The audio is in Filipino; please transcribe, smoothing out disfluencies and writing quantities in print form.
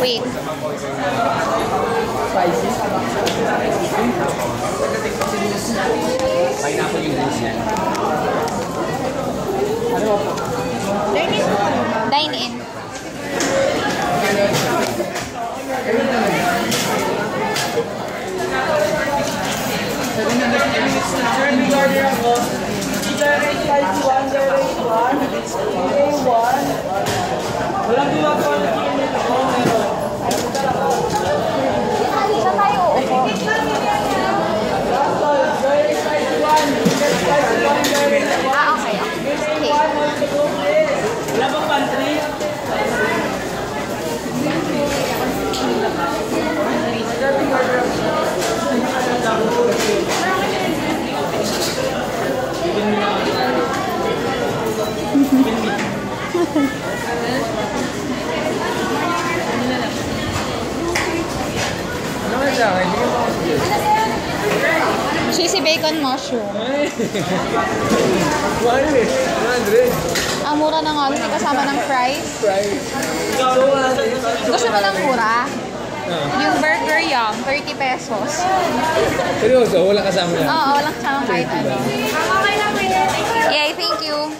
Wait. Spicy? Pineapple yung juice yan. Ano ba po? Dine in. Dine in. Walang diwa po na chicken ito. Saan tayo uupo? Ah, okay. Okay. Wala bang pantry? Ano ka sa akin? Hindi ka Cheesy bacon mushroom. mahal eh. 100. Ang mura na nga. Hindi kasama ng fries. Price. Gusto mo ng mura? Yung burger yung 30 pesos. Seryoso? Wala kasama yan? Oo, walang kasama kahit ano. Yeah, thank you.